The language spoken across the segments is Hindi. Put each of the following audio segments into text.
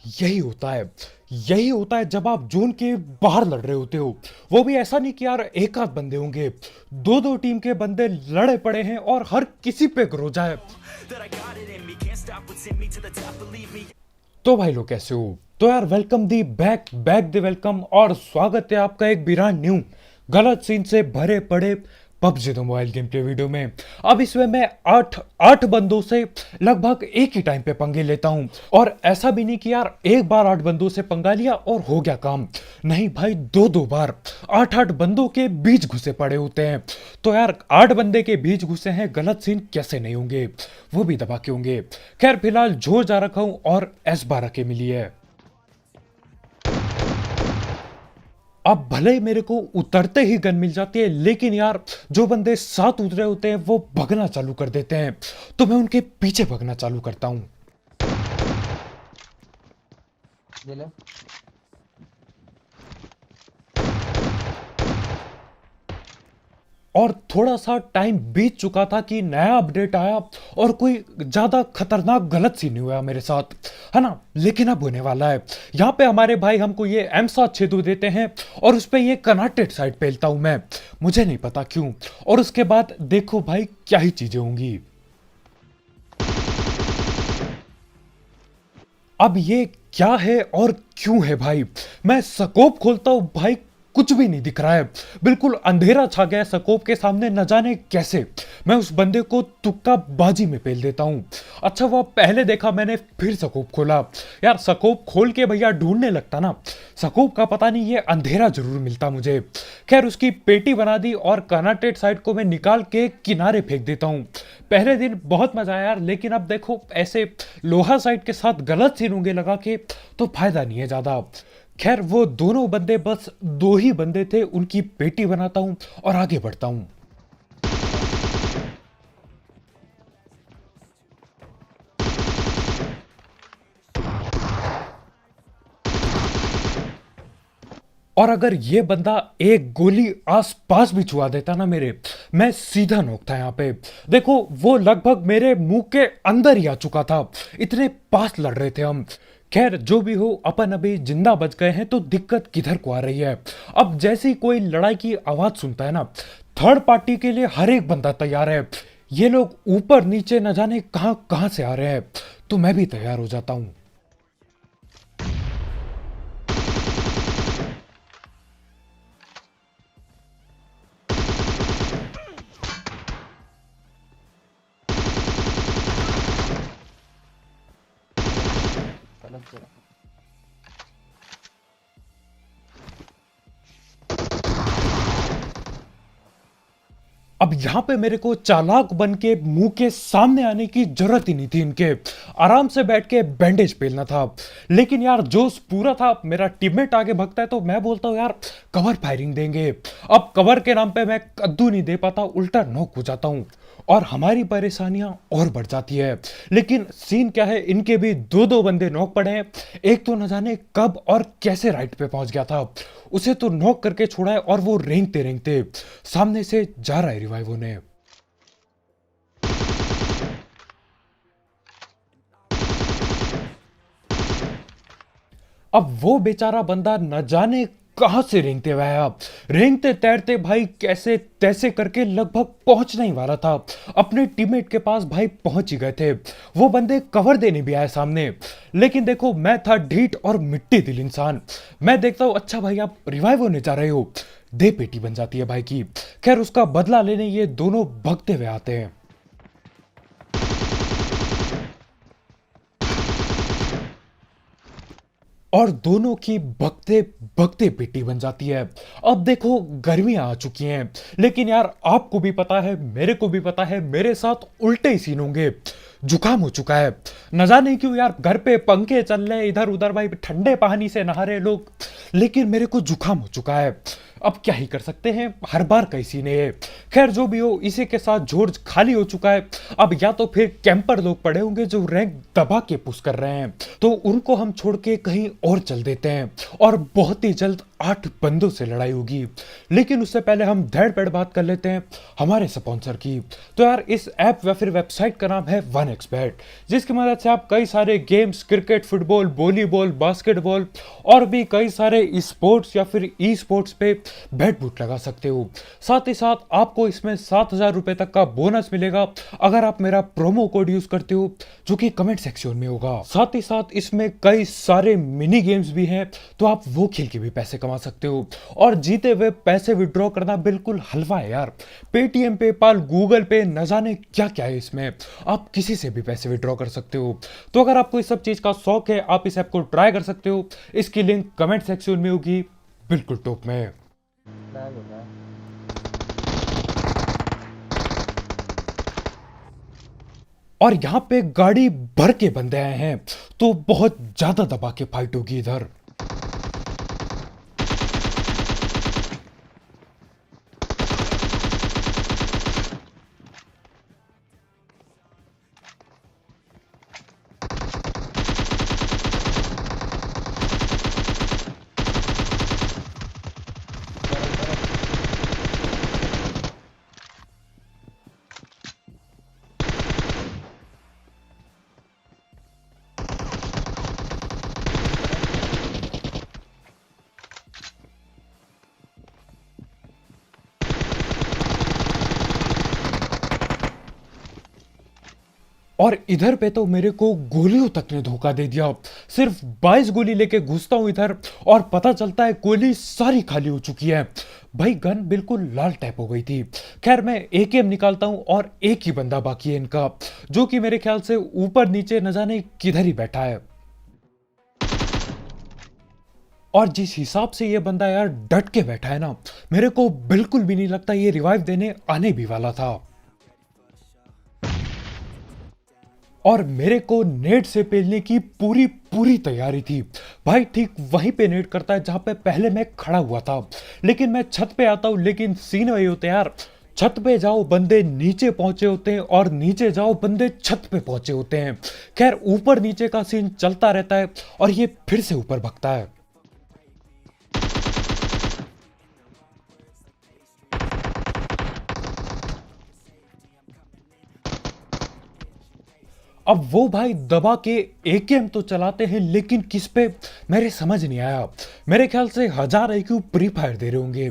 यही होता है जब आप जोन के बाहर लड़ रहे होते हो। वो भी ऐसा नहीं कि यार एक आध बंदे होंगे, दो दो टीम के बंदे लड़े पड़े हैं और हर किसी पे ग्रोजा है। तो भाई लोग कैसे हो? तो यार welcome the back back the welcome और स्वागत है आपका एक ब्रांड न्यू गलत सीन से भरे पड़े PUBG the mobile game play video में। अब इसमें मैं आठ आठ बंदों से लगभग एक ही टाइम पे पंगे लेता हूं। और ऐसा भी नहीं कि यार एक बार 8 बंदों से पंगा लिया और हो गया काम। नहीं भाई, दो दो बार 8 बंदों के बीच घुसे पड़े होते हैं। तो यार 8 बंदे के बीच घुसे हैं, गलत सीन कैसे नहीं होंगे, वो भी दबा के होंगे। खैर फिलहाल जोर जा रखा हूं और S12 के मिली है। अब भले ही मेरे को उतरते ही गन मिल जाती है, लेकिन यार जो बंदे साथ उतरे होते हैं वो भगना चालू कर देते हैं, तो मैं उनके पीछे भगना चालू करता हूं। ये ले। और थोड़ा सा टाइम बीत चुका था कि नया अपडेट आया और कोई ज्यादा खतरनाक गलत सीन नहीं हुआ मेरे साथ, है ना। लेकिन अब होने वाला है। यहाँ पे हमारे भाई हमको ये M762 देते हैं और उस पे ये कनाटेड साइड पेलता हूं मैं, मुझे नहीं पता क्यों। और उसके बाद देखो भाई क्या ही चीजें होंगी। अब ये क्या है और क्यों है भाई? मैं स्कोप खोलता हूं भाई, कुछ भी नहीं दिख रहा है, बिल्कुल अंधेरा छा गया है स्कोप के सामने, न जाने कैसे। मैं उस बंदे को तुक्का बाजी में पेल देता हूं। अच्छा वो पहले देखा मैंने, फिर स्कोप खोला। यार स्कोप खोल के भैया ढूंढने लगता ना, स्कोप का पता नहीं, ये अंधेरा जरूर मिलता मुझे। खैर उसकी पेटी बना दी और कर्नाटेड साइड को मैं निकाल के किनारे फेंक देता हूं। पहले दिन बहुत मजा आया यार, लेकिन अब देखो ऐसे लोहा साइड के साथ गलत सीन होंगे लगा के तो फायदा नहीं है ज्यादा। खैर वो दोनों बंदे, बस दो ही बंदे थे, उनकी पेटी बनाता हूं और आगे बढ़ता हूं। और अगर ये बंदा एक गोली आसपास भी छुआ देता ना मेरे, मैं सीधा नॉक था यहाँ पे। देखो वो लगभग मेरे मुंह के अंदर ही आ चुका था, इतने पास लड़ रहे थे हम। खैर जो भी हो, अपन अभी जिंदा बच गए हैं, तो दिक्कत किधर को आ रही है। अब जैसे ही कोई लड़ाई की आवाज सुनता है ना, थर्ड पार्टी के लिए हर एक बंदा तैयार है। ये लोग ऊपर नीचे न जाने कहां कहां से आ रहे हैं, तो मैं भी तैयार हो जाता हूं। गलत जगह। अब यहां पे मेरे को चालाक बन के मुंह के सामने आने की जरूरत ही नहीं थी, इनके आराम से बैठ के बैंडेज पेलना था। लेकिन यार जोश पूरा था, मेरा टीममेट आगे भगता है तो मैं बोलता हूं यार कवर फायरिंग देंगे। अब कवर के नाम पे मैं कद्दू नहीं दे पाता, उल्टा नॉक हो जाता हूं और हमारी परेशानियां और बढ़ जाती है। लेकिन सीन क्या है, इनके भी दो दो बंदे नॉक पड़े हैं। एक तो न जाने कब और कैसे राइट पे पहुंच गया था, उसे तो नॉक करके छोड़ा है और वो रेंगते रेंगते सामने से जा रहा है रिवाइव होने। अब वो बेचारा बंदा न जाने कहां से रेंगते हुए आया, रेंगते तैरते भाई कैसे तैसे करके लगभग पहुंचने ही वाला था अपने टीममेट के पास। भाई पहुंच ही गए थे, वो बंदे कवर देने भी आए सामने। लेकिन देखो मैं था ढीठ और मिट्टी दिल इंसान, मैं देखता हूं अच्छा भाई आप रिवाइव होने जा रहे हो, दे पेटी बन जाती है भाई की। खैर उसका बदला लेने ये दोनों भगते हुए आते हैं और दोनों की भगते भगते पेटी बन जाती है। अब देखो गर्मियां आ चुकी हैं, लेकिन यार आपको भी पता है, मेरे को भी पता है, मेरे साथ उल्टे ही सीन होंगे। जुकाम हो चुका है, न जाने क्यों यार, घर पे पंखे चल रहे इधर उधर, भाई ठंडे पानी से नहा रहे लोग, लेकिन मेरे को जुकाम हो चुका है। अब क्या ही कर सकते हैं, हर बार का ही सीन है। खैर जो भी हो, इसी के साथ जॉर्ज खाली हो चुका है। अब या तो फिर कैंपर लोग पड़े होंगे जो रैंक दबा के पुश कर रहे हैं, तो उनको हम छोड़ के कहीं और चल देते हैं और बहुत ही जल्द 8 बंदों से लड़ाई होगी। लेकिन उससे पहले हम धड़ पैड़ बात कर लेते हैं हमारे स्पॉन्सर की। तो यार इस ऐप या फिर वेबसाइट का नाम है 1xBet, जिसकी मदद से आप कई सारे games, cricket, football, volleyball, basketball और भी कई सारे स्पोर्ट्स या फिर ई स्पोर्ट्स पे बेट बूट लगा सकते हो। साथ ही साथ आपको इसमें 7,000 रुपए तक का बोनस मिलेगा अगर आप मेरा प्रोमो कोड यूज करते हो, जो कि कमेंट सेक्शन में होगा। साथ ही साथ इसमें कई सारे मिनी गेम्स भी हैं, तो आप वो खेल के भी पैसे कमा सकते हो। और जीते हुए पैसे विड्रॉ करना बिल्कुल हलवा है यार। पेटीएम, पेपाल, गूगल पे, न जाने क्या क्या है इसमें, आप किसी से भी पैसे विड्रॉ कर सकते हो। तो अगर आपको इस सब चीज का शौक है, आप इस ऐप को ट्राई कर सकते हो। इसकी लिंक कमेंट सेक्शन में होगी, बिल्कुल टॉप में। लैग हो रहा है। और यहां पे गाड़ी भर के बंदे आए हैं, तो बहुत ज्यादा दबा के फाइट होगी इधर। और इधर पे तो मेरे को गोलियों तक ने धोखा दे दिया। सिर्फ 22 गोली लेके घुसता हूं इधर और पता चलता है गोली सारी खाली हो चुकी है। भाई गन बिल्कुल लाल टैप हो गई थी। खैर मैं एकेएम निकालता हूं और एक ही बंदा बाकी है इनका, जो कि मेरे ख्याल से ऊपर नीचे न जाने किधर ही बैठा है। और जिस हिसाब से ये बंदा यार डट के बैठा है ना, मेरे को बिल्कुल भी नहीं लगता ये रिवाइव देने आने भी वाला था। और मेरे को नेट से पेलने की पूरी पूरी तैयारी थी। भाई ठीक वहीं पे नेट करता है जहां पे पहले मैं खड़ा हुआ था। लेकिन मैं छत पे आता हूं, लेकिन सीन वही होते हैं यार, छत पे जाओ बंदे नीचे पहुंचे होते हैं और नीचे जाओ बंदे छत पे पहुंचे होते हैं। खैर ऊपर नीचे का सीन चलता रहता है और ये फिर से ऊपर भगता है। अब वो भाई दबा के एकेएम तो चलाते हैं, लेकिन किस पे मेरे समझ नहीं आया। मेरे ख्याल से 1000 IQ प्री फायर दे रहे होंगे।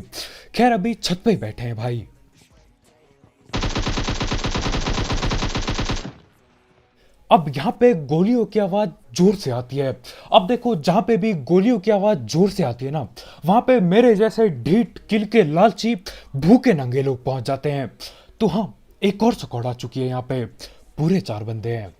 खैर अभी छत पे ही बैठे हैं भाई। अब यहां पे गोलियों की आवाज जोर से आती है। अब देखो जहां पे भी गोलियों की आवाज जोर से आती है ना, वहां पे मेरे जैसे ढीठ किल के लालची भूखे नंगे लोग पहुंच जाते हैं। तो हाँ, एक और स्क्वाड आ चुकी है। यहाँ पे पूरे 4 बंदे हैं।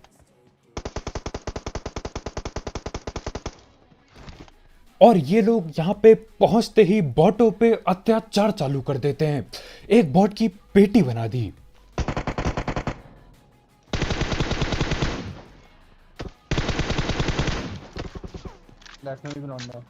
और ये लोग यहाँ पे पहुंचते ही बॉटों पे अत्याचार चालू कर देते हैं। एक बॉट की पेटी बना दी। लेफ्ट में भी बनाऊंगा।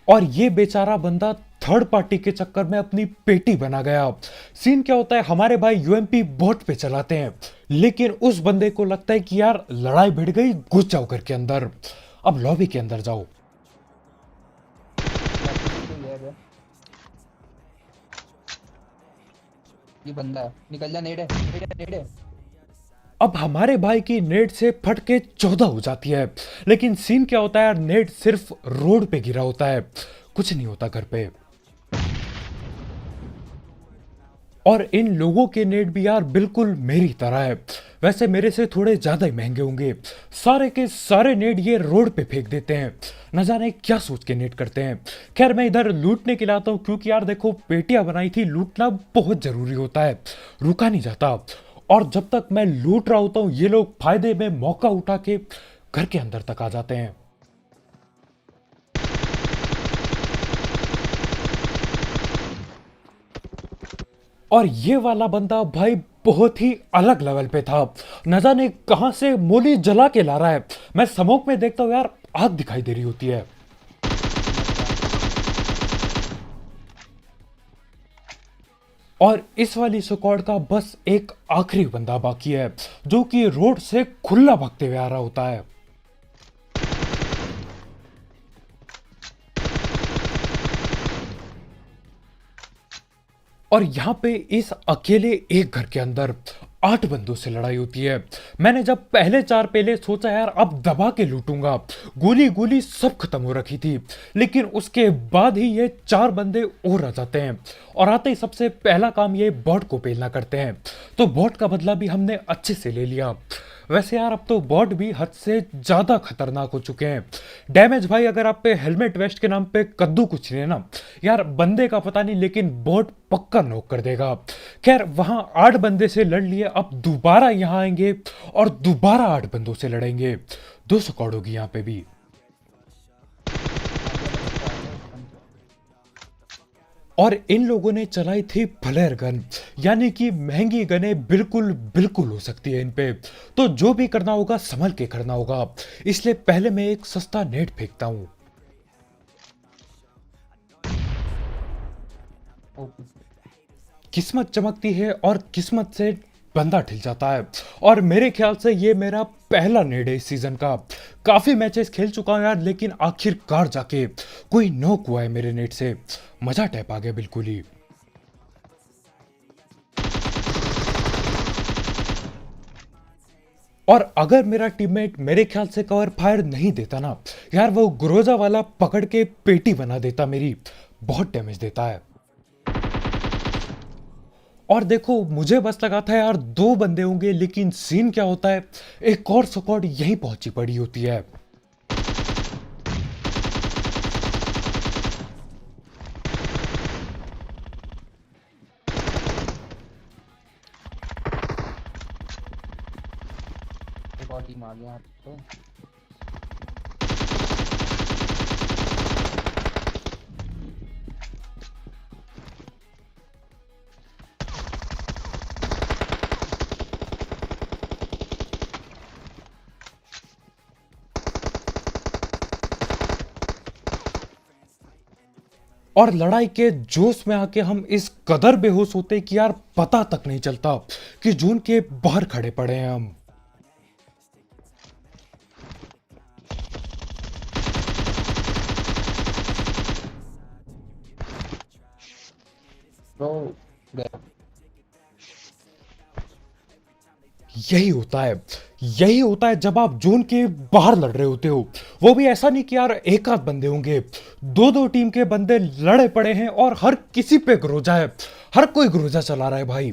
और ये बेचारा बंदा थर्ड पार्टी के चक्कर में अपनी पेटी बना गया। सीन क्या होता है, हमारे भाई यूएमपी बोट पे चलाते हैं, लेकिन उस बंदे को लगता है कि यार लड़ाई भिड़ गई, घुस जाओ घर के अंदर। अब लॉबी के अंदर जाओ। लेफ्ट में भी कोई है बे। ये बंदा है, निकल जा। नेड है, नेड है, नेड है। अब हमारे भाई की नेट से फट के 14 हो जाती है। लेकिन सीन क्या होता है यार, नेट सिर्फ रोड पे गिरा होता है, कुछ नहीं होता घर पे। और इन लोगों के नेट भी यार बिल्कुल मेरी तरह है। वैसे मेरे से थोड़े ज्यादा ही महंगे होंगे। सारे के सारे नेट ये रोड पे फेंक देते हैं, न जाने क्या सोच के नेट करते हैं। खैर मैं इधर लूटने के लिए आता हूँ, क्योंकि यार देखो पेटियां बनाई थी, लूटना बहुत जरूरी होता है, रुका नहीं जाता। और जब तक मैं लूट रहा होता हूँ, ये लोग फायदे में मौका उठा के घर के अंदर तक आ जाते हैं। और ये वाला बंदा भाई बहुत ही अलग लेवल पे था, न जाने कहां से मोली जला के ला रहा है। मैं स्मोक में देखता हूं यार, आग दिखाई दे रही होती है। और इस वाली स्क्वाड का बस एक आखिरी बंदा बाकी है, जो कि रोड से खुला भागते हुए आ रहा होता है। और यहाँ पे इस अकेले एक घर के अंदर 8 बंदों से लड़ाई होती है। मैंने जब पहले 4 पेले सोचा यार अब दबा के लूटूंगा, गोली गोली सब खत्म हो रखी थी, लेकिन उसके बाद ही ये 4 बंदे और आ जाते हैं और आते ही सबसे पहला काम ये बॉट को पेलना करते हैं। तो बॉट का बदला भी हमने अच्छे से ले लिया। वैसे यार अब तो बॉट भी हद से ज्यादा खतरनाक हो चुके हैं। डैमेज भाई अगर आप पे हेलमेट वेस्ट के नाम पे कद्दू कुछ नहीं है ना यार, बंदे का पता नहीं लेकिन बॉट पक्का नॉक कर देगा। खैर वहां 8 बंदे से लड़ लिए, अब दोबारा यहां आएंगे और दोबारा 8 बंदों से लड़ेंगे। 2 स्क्वाड होगी यहाँ पे भी। और इन लोगों ने चलाई थी फ्लेयर गन, यानी कि महंगी गनें बिल्कुल बिल्कुल हो सकती है इन पे। तो जो भी करना होगा संभल के करना होगा, इसलिए पहले मैं एक सस्ता नेट फेंकता हूं। किस्मत चमकती है और किस्मत से बंदा ठिल जाता है, और मेरे ख्याल से ये मेरा पहला नेड है इस सीजन का। काफी मैचेस खेल चुका हूं यार, लेकिन आखिरकार जाके कोई नॉक हुआ है मेरे नेट से। मजा टैप आ गया बिल्कुल ही। और अगर मेरा टीममेट मेरे ख्याल से कवर फायर नहीं देता ना यार, वो ग्रोजा वाला पकड़ के पेटी बना देता मेरी, बहुत डैमेज देता है। और देखो मुझे बस लगा था यार 2 बंदे होंगे, लेकिन सीन क्या होता है, एक और स्क्वाड यहीं पहुंची पड़ी होती है। एक और टीम आ गया तो। और लड़ाई के जोश में आके हम इस कदर बेहोश होते कि यार पता तक नहीं चलता कि जून के बाहर खड़े पड़े हैं हम। तो गया। यही होता है जब आप जोन के बाहर लड़ रहे होते हो। वो भी ऐसा नहीं कि यार एक आध बंदे होंगे, 2-2 टीम के बंदे लड़े पड़े हैं और हर किसी पे ग्रोजा है, हर कोई ग्रोजा चला रहा है भाई।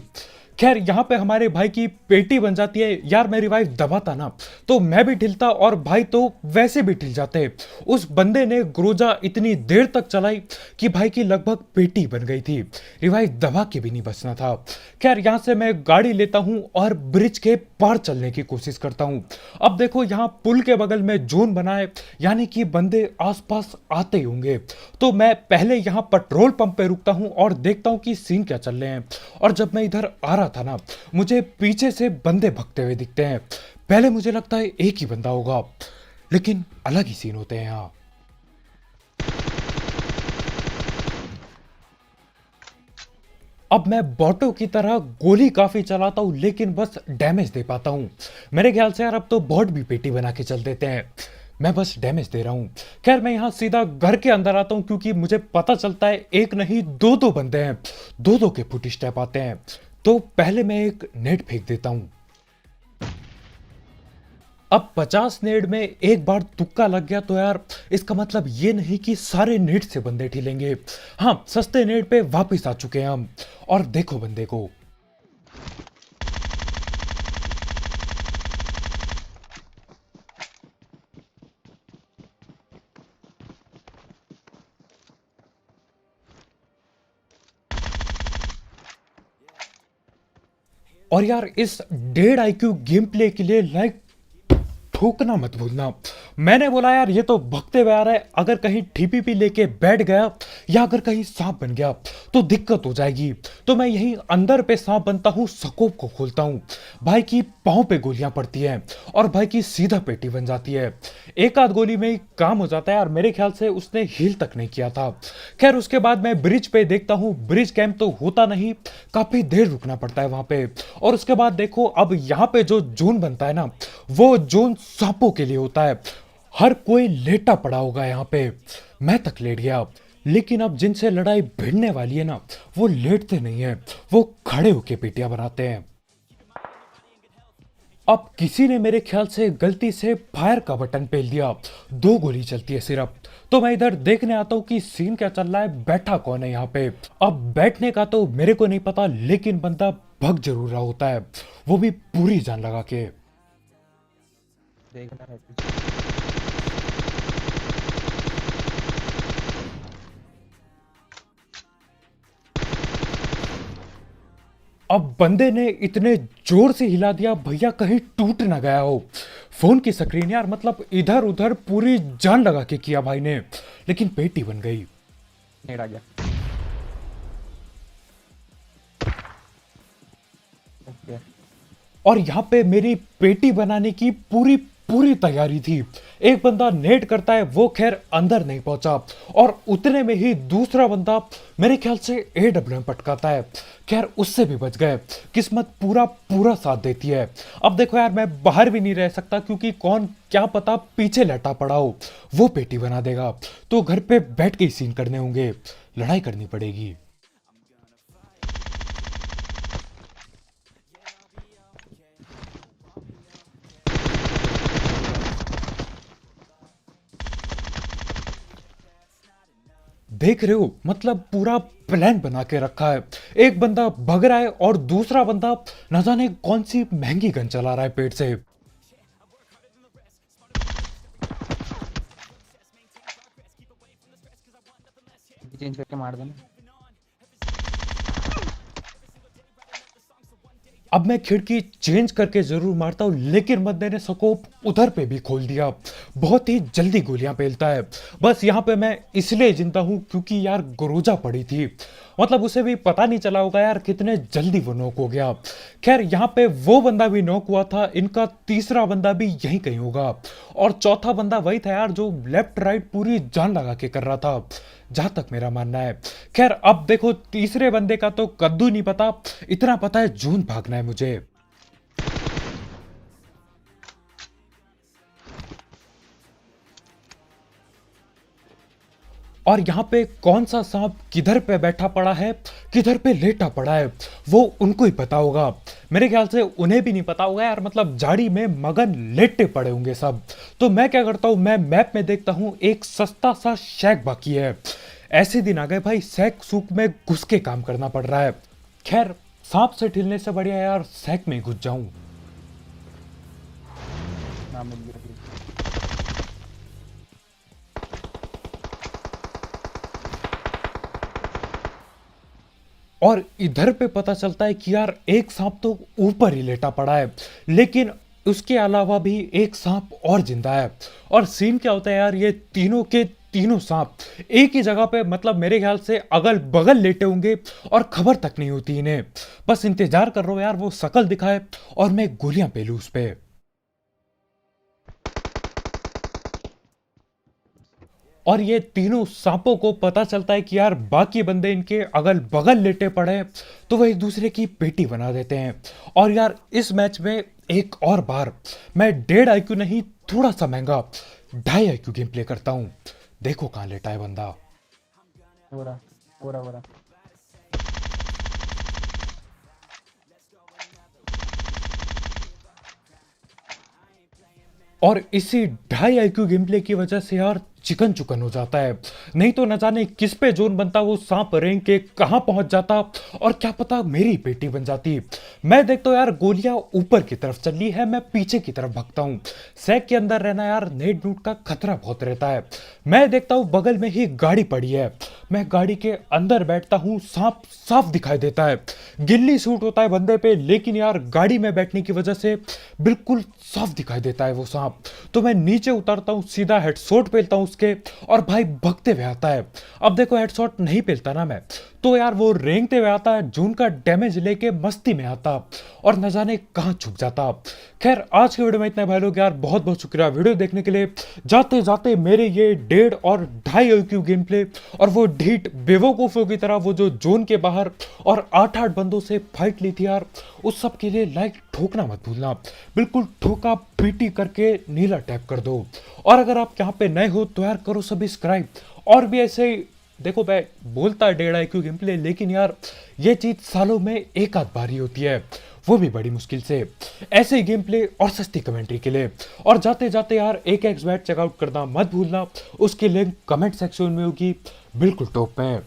खैर यहाँ पे हमारे भाई की पेटी बन जाती है यार। मैं रिवाइव दबाता ना तो मैं भी ढिलता और भाई तो वैसे भी ढिल जाते। उस बंदे ने ग्रोजा इतनी देर तक चलाई कि भाई की लगभग पेटी बन गई थी, रिवाइव दबा के भी नहीं बचना था। खैर यहाँ से मैं गाड़ी लेता हूँ और ब्रिज के पार चलने की कोशिश करता हूँ। अब देखो यहाँ पुल के बगल में जोन बना है, यानी कि बंदे आसपास आते ही होंगे। तो मैं पहले यहाँ पेट्रोल पंप पे रुकता हूँ और देखता हूँ कि सीन क्या चल रहे हैं। और जब मैं इधर आ रहा था ना, मुझे पीछे से बंदे भगते हुए दिखते हैं। पहले मुझे लगता है एक ही बंदा होगा, लेकिन अलग ही सीन होते हैं यहाँ। अब मैं बॉटो की तरह गोली काफी चलाता हूं, लेकिन बस डैमेज दे पाता हूं। मेरे ख्याल से यार अब तो बॉट भी पेटी बना के चल देते हैं, मैं बस डैमेज दे रहा हूं। खैर मैं यहां सीधा घर के अंदर आता हूं, क्योंकि मुझे पता चलता है एक नहीं 2-2 बंदे हैं, 2-2 के फुट स्टेप आते हैं। तो पहले मैं एक नेट फेंक देता हूं। अब 50 नेट में एक बार तुक्का लग गया तो यार इसका मतलब ये नहीं कि सारे नेट से बंदे ठिलेंगे। हाँ, सस्ते नेट पे वापस आ चुके हैं हम। और देखो बंदे को, और यार इस 1.5 IQ गेम प्ले के लिए लाइक ठोकना मत भूलना। मैंने बोला यार ये तो भगते हुए आ रहा है, अगर कहीं TPP लेके बैठ गया या अगर कहीं सांप बन गया तो दिक्कत हो जाएगी। तो मैं यहीं अंदर पे सांप बनता हूँ, स्कोप को खोलता हूँ। भाई की पाँव पे गोलियां पड़ती हैं और भाई की सीधा पेटी बन जाती है। एक आध गोली में ही काम हो जाता है यार। मेरे ख्याल से उसने हील तक नहीं किया था। खैर उसके बाद मैं ब्रिज पे देखता हूँ, ब्रिज कैंप तो होता नहीं, काफी देर रुकना पड़ता है वहां पे। और उसके बाद देखो अब यहाँ पे जो जोन बनता है ना, वो जोन सांपों के लिए होता है। हर कोई लेटा पड़ा होगा यहाँ पे, मैं तक लेट गया, लेकिन अब जिनसे लड़ाई भिड़ने वाली है ना, वो लेटते नहीं है, वो खड़े होके पेटियां बनाते हैं। अब किसी ने मेरे ख्याल से गलती से फायर का बटन पेल दिया, 2 गोली चलती है सिर्फ। तो मैं इधर देखने आता हूँ कि सीन क्या चल रहा है, बैठा कौन है यहाँ पे। अब बैठने का तो मेरे को नहीं पता, लेकिन बंदा भग जरूर रहा होता है, वो भी पूरी जान लगा के। देखना है पीछे। अब बंदे ने इतने जोर से हिला दिया, भैया कहीं टूट ना गया हो। फोन की स्क्रीन यार, मतलब इधर उधर पूरी जान लगा के किया भाई ने, लेकिन पेटी बन गई। नेड आ गया। ओके और यहाँ पे मेरी पेटी बनाने की पूरी पूरी तैयारी थी। एक बंदा नेट करता है, वो खैर अंदर नहीं पहुंचा, और उतने में ही दूसरा बंदा मेरे ख्याल से AWM पटकाता है। खैर उससे भी बच गए, किस्मत पूरा पूरा साथ देती है। अब देखो यार, मैं बाहर भी नहीं रह सकता, क्योंकि कौन क्या पता पीछे लेटा पड़ा हो, वो पेटी बना देगा। तो घर पे बैठ के ही सीन करने होंगे, लड़ाई करनी पड़ेगी। देख रहे हो, मतलब पूरा प्लान बना के रखा है। एक बंदा भग रहा है और दूसरा बंदा न जाने कौन सी महंगी गन चला रहा है पेट से। चेंज करके मार देना। अब मैं खिड़की चेंज करके जरूर मारता हूं, लेकिन बंदे ने स्कोप उधर पे भी खोल दिया। बहुत ही जल्दी गोलियां पेलता है। बस यहाँ पे मैं इसलिए जिंदा हूं क्योंकि यार गुरूजा पड़ी थी, मतलब उसे भी पता नहीं चला होगा यार कितने जल्दी वो नॉक हो गया। खैर यहाँ पे वो बंदा भी नॉक हुआ था, इनका तीसरा बंदा भी यहीं कहीं होगा, और चौथा बंदा वही था यार जो लेफ्ट राइट पूरी जान लगा के कर रहा था, जहां तक मेरा मानना है। खैर अब देखो, तीसरे बंदे का तो कद्दू नहीं पता, इतना पता है जून भागना है मुझे। और यहाँ पे कौन सा सांप किधर पे बैठा पड़ा है, किधर पे लेटा पड़ा है, वो उनको ही पता होगा। मेरे ख्याल से उन्हें भी नहीं पता होगा यार, मतलब झाड़ी में मगन लेटे पड़े होंगे सब। तो मैं क्या करता हूँ, मैं मैप में देखता हूँ एक सस्ता सा शैक बाकी है। ऐसे दिन आ गए भाई, सैक सूक में घुस के काम करना पड़ रहा है। खैर सांप से ठिलने से बढ़िया यार सैक में घुस जाऊं। ना मिल गया। और इधर पे पता चलता है कि यार एक सांप तो ऊपर ही लेटा पड़ा है, लेकिन उसके अलावा भी एक सांप और जिंदा है। और सीन क्या होता है यार, ये तीनों के तीनों सांप एक ही जगह पे, मतलब मेरे ख्याल से अगल बगल लेटे होंगे, और खबर तक नहीं होती इन्हें। बस इंतजार कर रहा हूं यार वो शकल दिखाए और मैं गोलियां पेलूं उस पे। और ये तीनों सांपों को पता चलता है कि यार बाकी बंदे इनके अगल बगल लेटे पड़े हैं, तो वह एक दूसरे की पेटी बना देते हैं। और यार इस मैच में एक और बार मैं 1.5 IQ नहीं, थोड़ा सा महंगा 2.5 IQ गेम प्ले करता हूं। देखो कहां लेटा है बंदा। हो रहा हो रहा हो रहा। और इसी 2.5 IQ गेम प्ले की वजह से यार चिकन चुकन हो जाता है। नहीं तो न जाने किस पे जोन बनता, वो सांप रेंग के कहां पहुंच जाता, और क्या पता मेरी पेटी बन जाती। मैं देखता हूं यार गोलियां ऊपर की तरफ चल रही है, मैं पीछे की तरफ भागता हूं। सैक के अंदर रहना यार नेट नूट का खतरा बहुत रहता है। मैं देखता हूं बगल में ही गाड़ी पड़ी है, मैं गाड़ी के अंदर बैठता हूं, सांप साफ दिखाई देता है। गिल्ली सूट होता है बंदे पे, लेकिन यार गाड़ी में बैठने की वजह से बिल्कुल साफ दिखाई देता है वो सांप। तो मैं नीचे उतरता हूं, सीधा हेडशॉट पेलता हूं उसके, और भाई भगते हुए आता है। अब देखो हेडशॉट नहीं पेलता ना मैं, तो यार वो रेंगते हुए आता है, जून का डैमेज लेके मस्ती में आता, और न जाने कहां छुप जाता। खैर आज के वीडियो में इतना भाई लोग, यार बहुत बहुत शुक्रिया वीडियो देखने के लिए। जाते जाते मेरे ये 1.5 और 2.5 IQ गेम प्ले, और वो ढीठ बेवकूफों की तरह वो जो जोन के बाहर और 8-8 बंदों से फाइट ली थी यार, उस सब के लिए लाइक ठोकना मत भूलना। बिल्कुल ठोका पीटी करके नीला टैप कर दो। और अगर आप यहाँ पे नए हो तो यार करो सब्सक्राइब, और भी ऐसे देखो मैं बोलता 1.5 IQ गेम प्ले, लेकिन यार ये चीज सालों में एक आध बार ही होती है, वो भी बड़ी मुश्किल से। ऐसे ही गेम प्ले और सस्ती कमेंट्री के लिए और जाते जाते यार एक एक्स बैट चेकआउट करना मत भूलना, उसकी लिंक कमेंट सेक्शन में होगी बिल्कुल टॉप में।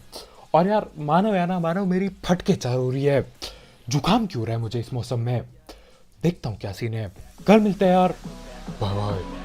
और यार मानो या ना मानो मेरी फटके चाह हो रही है, जुकाम क्यों रहा है मुझे इस मौसम में। देखता हूँ क्या सीन है, कल मिलते हैं यार, बाय बाय।